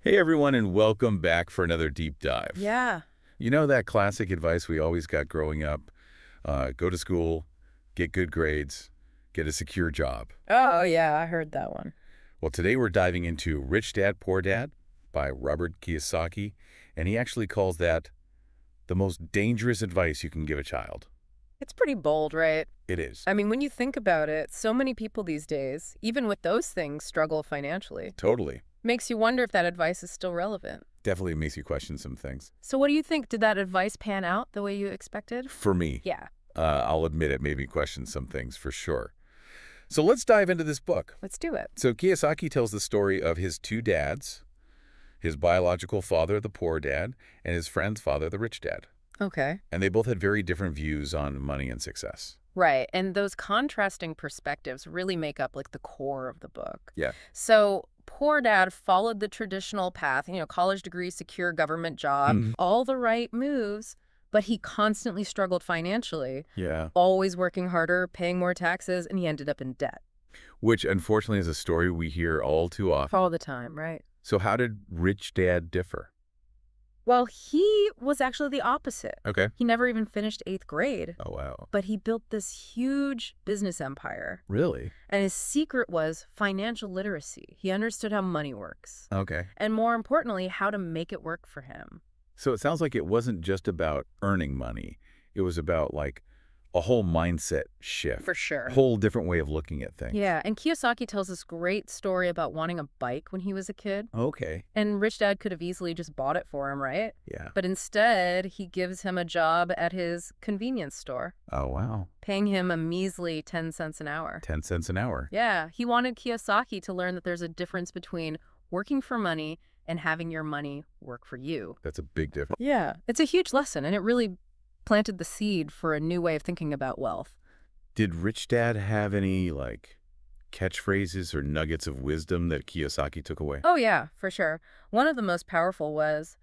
Hey everyone, and welcome back for another deep dive. Yeah. You know that classic advice we always got growing up? Go to school, get good grades, get a secure job. Oh, yeah, I heard that one. Well, today we're diving into Rich Dad, Poor Dad by Robert Kiyosaki, and he actually calls that the most dangerous advice you can give a child. It's pretty bold, right? It is. I mean, when you think about it, so many people these days, even with those things, struggle financially. Totally. Makes you wonder if that advice is still relevant. Definitely makes you question some things. So what do you think? Did that advice pan out the way you expected? For me, Yeah, I'll admit it made me question some things for sure. So let's dive into this book. let's do it. So Kiyosaki tells the story of his two dads, his biological father, the poor dad, and his friend's father, the rich dad. Okay. And they both had very different views on money and success. Right, and those contrasting perspectives really make up like the core of the book. Yeah. So poor dad followed the traditional path, college degree, secure government job, Mhm. all the right moves, but he constantly struggled financially, Yeah. always working harder, paying more taxes, and he ended up in debt Which, unfortunately, is a story we hear all too often. all the time, right? So how did Rich Dad differ? Well, he was actually the opposite. Okay. He never even finished 8th grade, Oh, wow. but he built this huge business empire. Really? And his secret was financial literacy. He understood how money works. Okay. And more importantly, how to make it work for him. So it sounds like it wasn't just about earning money. It was about, like, a whole mindset shift. For sure. A whole different way of looking at things. Yeah, and Kiyosaki tells this great story about wanting a bike when he was a kid. Okay. And Rich Dad could have easily just bought it for him, right? Yeah. But instead, he gives him a job at his convenience store, Oh, wow. paying him a measly 10 cents an hour. 10 cents an hour. Yeah, he wanted Kiyosaki to learn that there's a difference between working for money and having your money work for you. That's a big difference. Yeah, it's a huge lesson, and it really planted the seed for a new way of thinking about wealth. Did Rich Dad have any, like, catchphrases or nuggets of wisdom that Kiyosaki took away? Oh, yeah, for sure. One of the most powerful was,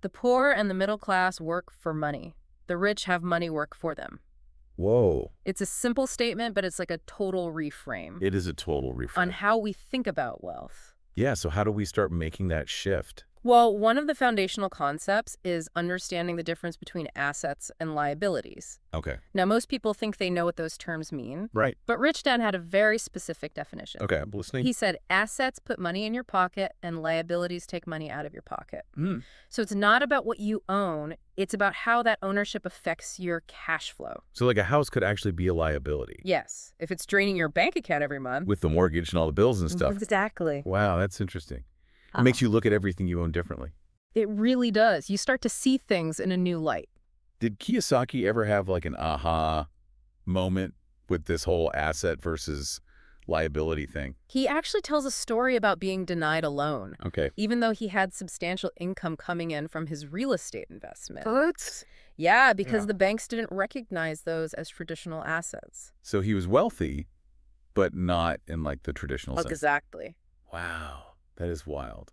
the poor and the middle class work for money. The rich have money work for them. Whoa. It's a simple statement, but it's like a total reframe It is a total on reframe. how we think about wealth. Yeah, so how do we start making that shift? Well, one of the foundational concepts is understanding the difference between assets and liabilities. Okay. Now, most people think they know what those terms mean, Right. but Rich Dad had a very specific definition. Okay, I'm listening. He said assets put money in your pocket and liabilities take money out of your pocket. Hmm. So it's not about what you own, it's about how that ownership affects your cash flow. So, like, a house could actually be a liability Yes, if it's draining your bank account every month. with the mortgage and all the bills and stuff. Exactly. Wow, that's interesting. It makes you look at everything you own differently. It really does. You start to see things in a new light. Did Kiyosaki ever have, like, an aha moment with this whole asset versus liability thing? He actually tells a story about being denied a loan, Okay. even though he had substantial income coming in from his real estate investment. What? Yeah, because Yeah. the banks didn't recognize those as traditional assets. So he was wealthy, but not in, like, the traditional sense. Exactly. Wow, that is wild.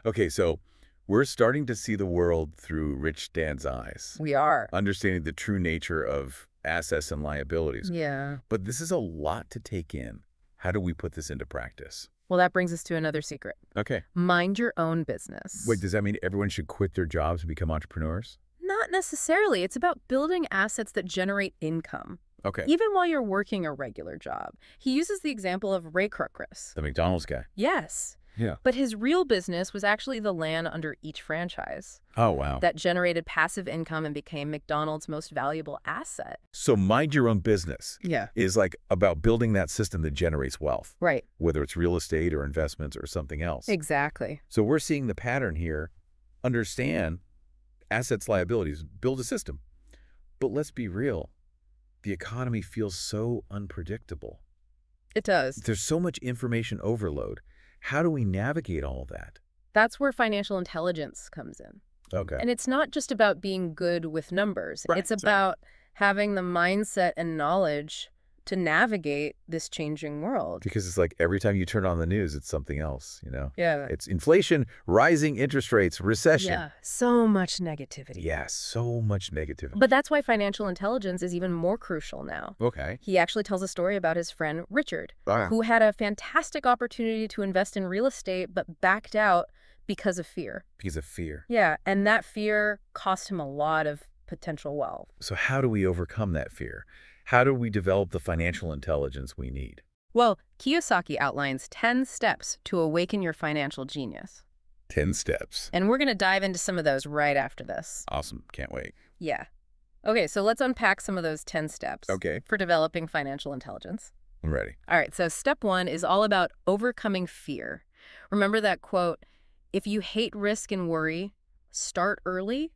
Okay, so we're starting to see the world through Rich Dad's eyes, We are. understanding the true nature of assets and liabilities. Yeah. But this is a lot to take in. How do we put this into practice? Well, that brings us to another secret. Okay. Mind your own business. Wait, does that mean everyone should quit their jobs and become entrepreneurs? Not necessarily. It's about building assets that generate income, Okay. even while you're working a regular job. He uses the example of Ray Kroc. The McDonald's guy. Yes. Yeah. But his real business was actually the land under each franchise Oh, wow. that generated passive income and became McDonald's most valuable asset. So mind your own business Yeah. is like about building that system that generates wealth, Right. whether it's real estate or investments or something else. Exactly. So we're seeing the pattern here. Understand assets, liabilities, build a system. But let's be real. The economy feels so unpredictable. It does. There's so much information overload. How do we navigate all of that? That's where financial intelligence comes in. Okay. And it's not just about being good with numbers. Right, It's right. about having the mindset and knowledge to navigate this changing world. Because it's like every time you turn on the news, it's something else, Yeah. It's inflation, rising interest rates, recession. Yeah. So much negativity. Yeah, so much negativity. But that's why financial intelligence is even more crucial now. Okay. He actually tells a story about his friend Richard, Ah. who had a fantastic opportunity to invest in real estate but backed out because of fear. Because of fear. Yeah, and that fear cost him a lot of potential wealth. So how do we overcome that fear? How do we develop the financial intelligence we need? Well, Kiyosaki outlines 10 steps to awaken your financial genius. 10 steps. And we're going to dive into some of those right after this. Awesome. Can't wait. Yeah. Okay, so let's unpack some of those 10 steps Okay. for developing financial intelligence. I'm ready. All right, so step 1 is all about overcoming fear. Remember that quote, if you hate risk and worry, start early.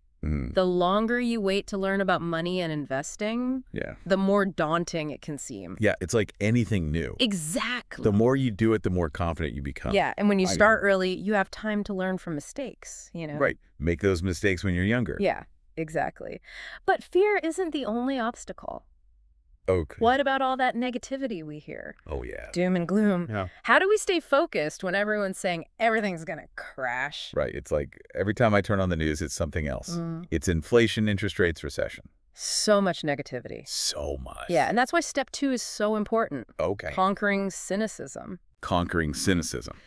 The longer you wait to learn about money and investing, Yeah. the more daunting it can seem. Yeah, it's like anything new. Exactly. The more you do it, the more confident you become. Yeah, and when you I start early, you have time to learn from mistakes, you know? Right. Make those mistakes when you're younger. Yeah, exactly. But fear isn't the only obstacle. Okay. What about all that negativity we hear? Oh, yeah. Doom and gloom. Yeah. How do we stay focused when everyone's saying everything's going to crash? Right. It's like every time I turn on the news, it's something else. Mm. It's inflation, interest rates, recession. So much negativity. So much. Yeah, and that's why step 2 is so important. Okay. Conquering cynicism. Conquering cynicism.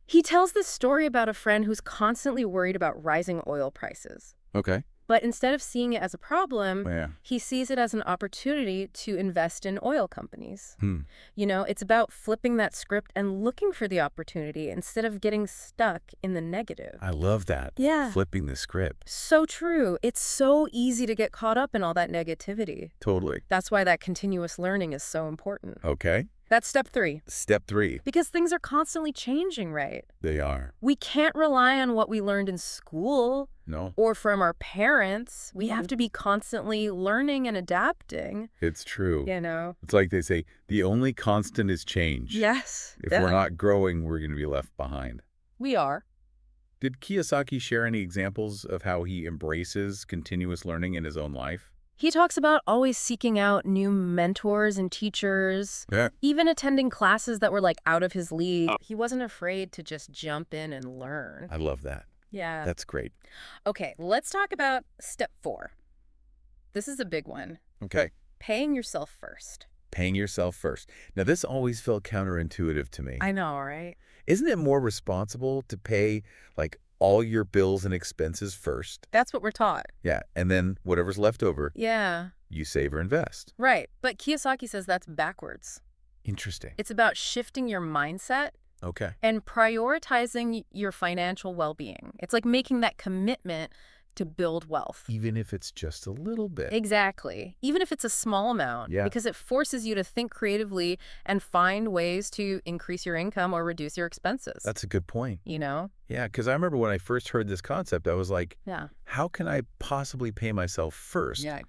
He tells this story about a friend who's constantly worried about rising oil prices. Okay. But instead of seeing it as a problem, Yeah. he sees it as an opportunity to invest in oil companies. Hmm. You know, it's about flipping that script and looking for the opportunity instead of getting stuck in the negative. I love that. Yeah. Flipping the script. So true. It's so easy to get caught up in all that negativity. Totally. That's why that continuous learning is so important. Okay. That's step 3. Step 3. Because things are constantly changing, right? They are. We can't rely on what we learned in school No, or from our parents. We have to be constantly learning and adapting, it's true. you know? It's like they say, the only constant is change. Yes. If we're not growing, we're going to be left behind. We are. Did Kiyosaki share any examples of how he embraces continuous learning in his own life? He talks about always seeking out new mentors and teachers, Yeah. even attending classes that were like out of his league. He wasn't afraid to just jump in and learn. I love that. Yeah. That's great. Okay, let's talk about step 4. This is a big one. Okay. Paying yourself first. Paying yourself first. Now, this always felt counterintuitive to me. I know, right? Isn't it more responsible to pay, like, all your bills and expenses first? That's what we're taught. Yeah. And then whatever's left over, Yeah. you save or invest. Right. But Kiyosaki says that's backwards. Interesting. It's about shifting your mindset Okay. and prioritizing your financial well-being. It's like making that commitment to build wealth. Even if it's just a little bit. Exactly. Even if it's a small amount. Yeah. Because it forces you to think creatively and find ways to increase your income or reduce your expenses. That's a good point. You know? Yeah, because I remember when I first heard this concept, I was like, Yeah. how can I possibly pay myself first Yeah.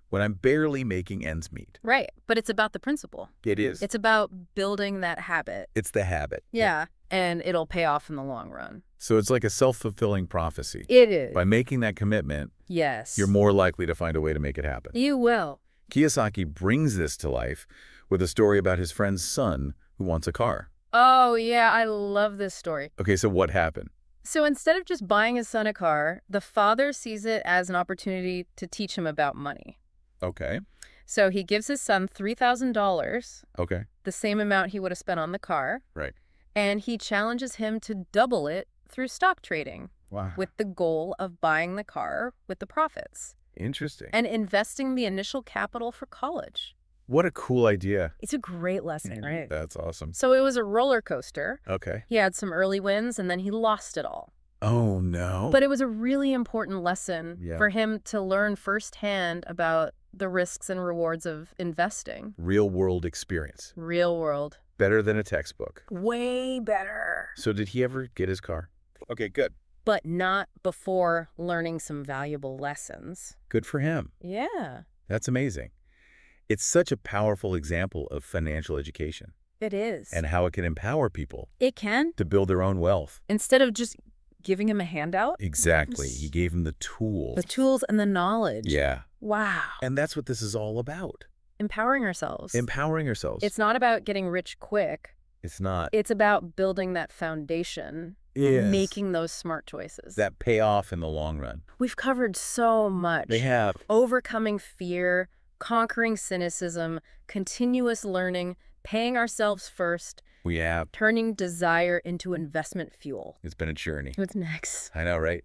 when I'm barely making ends meet? Right. But it's about the principle. It is. It's about building that habit. It's the habit. Yeah. And it'll pay off in the long run. So it's like a self-fulfilling prophecy. It is. By making that commitment, Yes. you're more likely to find a way to make it happen. You will. Kiyosaki brings this to life with a story about his friend's son who wants a car. Oh, yeah. I love this story. Okay, so what happened? So instead of just buying his son a car, the father sees it as an opportunity to teach him about money. Okay. So he gives his son $3,000, Okay. the same amount he would have spent on the car, Right. and he challenges him to double it through stock trading Wow. with the goal of buying the car with the profits Interesting. and investing the initial capital for college. What a cool idea. It's a great lesson, right? That's awesome. So it was a roller coaster. Okay. He had some early wins, and then he lost it all. Oh, no. But it was a really important lesson Yeah. for him to learn firsthand about the risks and rewards of investing. Real world experience. Real world. Better than a textbook. Way better. So did he ever get his car? Okay, good. But not before learning some valuable lessons. Good for him. Yeah, That's amazing. It's such a powerful example of financial education it is. and how it can empower people it can. to build their own wealth. Instead of just giving him a handout, Exactly. He gave him the tools. the tools and the knowledge. Yeah. Wow. And that's what this is all about. Empowering ourselves. Empowering ourselves. It's not about getting rich quick. It's not. It's about building that foundation, Yes. making those smart choices. That pay off in the long run. We've covered so much. They have. Overcoming fear, conquering cynicism, continuous learning, paying ourselves first, We have. Turning desire into investment fuel. It's been a journey. What's next? I know, right?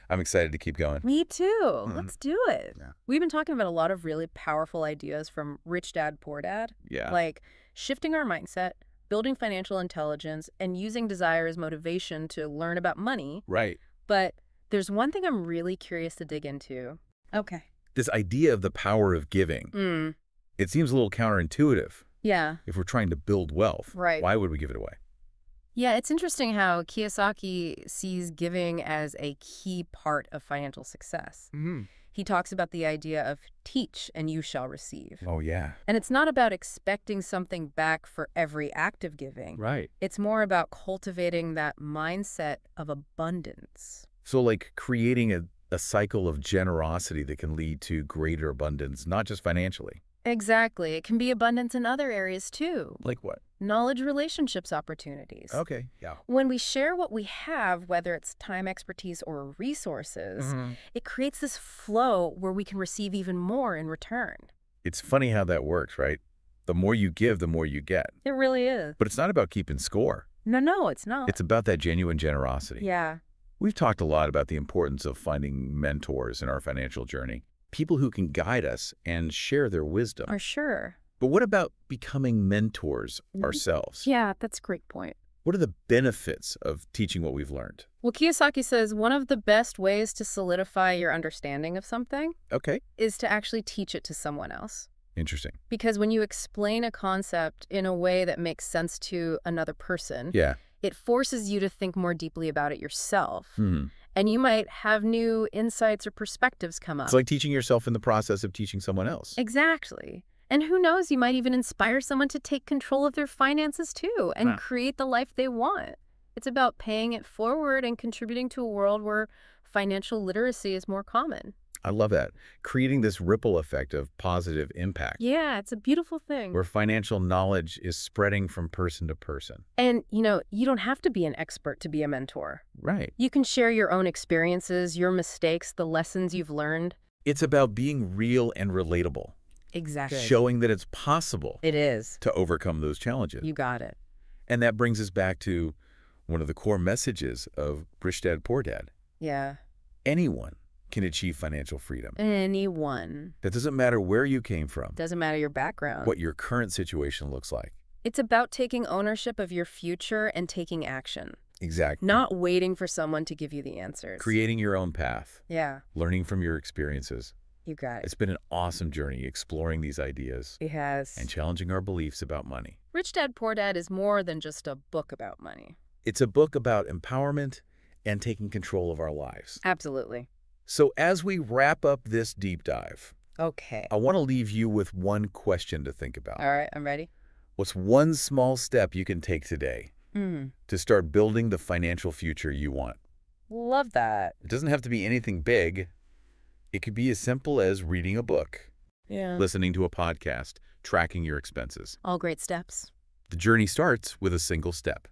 I'm excited to keep going. Me too. Let's do it. Yeah. We've been talking about a lot of really powerful ideas from Rich Dad, Poor Dad. Yeah. Like shifting our mindset, building financial intelligence, and using desire as motivation to learn about money. Right. But there's one thing I'm really curious to dig into. Okay. This idea of the power of giving, it seems a little counterintuitive. Yeah. If we're trying to build wealth, Right. why would we give it away? Yeah, it's interesting how Kiyosaki sees giving as a key part of financial success. He talks about the idea of teach and you shall receive. Oh, yeah. And it's not about expecting something back for every act of giving. Right. It's more about cultivating that mindset of abundance. So like creating a cycle of generosity that can lead to greater abundance, not just financially. Exactly. It can be abundance in other areas too. Like what? Knowledge, relationships, opportunities. Okay. Yeah. When we share what we have, whether it's time, expertise, or resources, it creates this flow where we can receive even more in return. It's funny how that works, right? The more you give, the more you get. It really is. But it's not about keeping score. No, it's not. It's about that genuine generosity. Yeah. We've talked a lot about the importance of finding mentors in our financial journey. People who can guide us and share their wisdom. Sure. But what about becoming mentors ourselves? Yeah, that's a great point. What are the benefits of teaching what we've learned? Well, Kiyosaki says one of the best ways to solidify your understanding of something Okay. is to actually teach it to someone else. Interesting. Because when you explain a concept in a way that makes sense to another person, Yeah. it forces you to think more deeply about it yourself. Hmm. And you might have new insights or perspectives come up. It's like teaching yourself in the process of teaching someone else. Exactly. And who knows, you might even inspire someone to take control of their finances too and create the life they want. It's about paying it forward and contributing to a world where financial literacy is more common. I love that. Creating this ripple effect of positive impact. Yeah, it's a beautiful thing. Where financial knowledge is spreading from person to person. And, you don't have to be an expert to be a mentor. Right. You can share your own experiences, your mistakes, the lessons you've learned. It's about being real and relatable. Exactly. Showing that it's possible It is. to overcome those challenges. You got it. And that brings us back to one of the core messages of Rich Dad, Poor Dad. Yeah. Anyone can achieve financial freedom. Anyone. That doesn't matter where you came from, Doesn't matter your background. what your current situation looks like. It's about taking ownership of your future and taking action. Exactly. Not waiting for someone to give you the answers. Creating your own path. Yeah, Learning from your experiences. you got it. It's been an awesome journey exploring these ideas It has. and challenging our beliefs about money. Rich Dad, Poor Dad is more than just a book about money. It's a book about empowerment and taking control of our lives. Absolutely. So as we wrap up this deep dive, Okay. I want to leave you with one question to think about. All right, I'm ready. What's one small step you can take today to start building the financial future you want? Love that. It doesn't have to be anything big. It could be as simple as reading a book, Yeah. listening to a podcast, tracking your expenses. All great steps. The journey starts with a single step.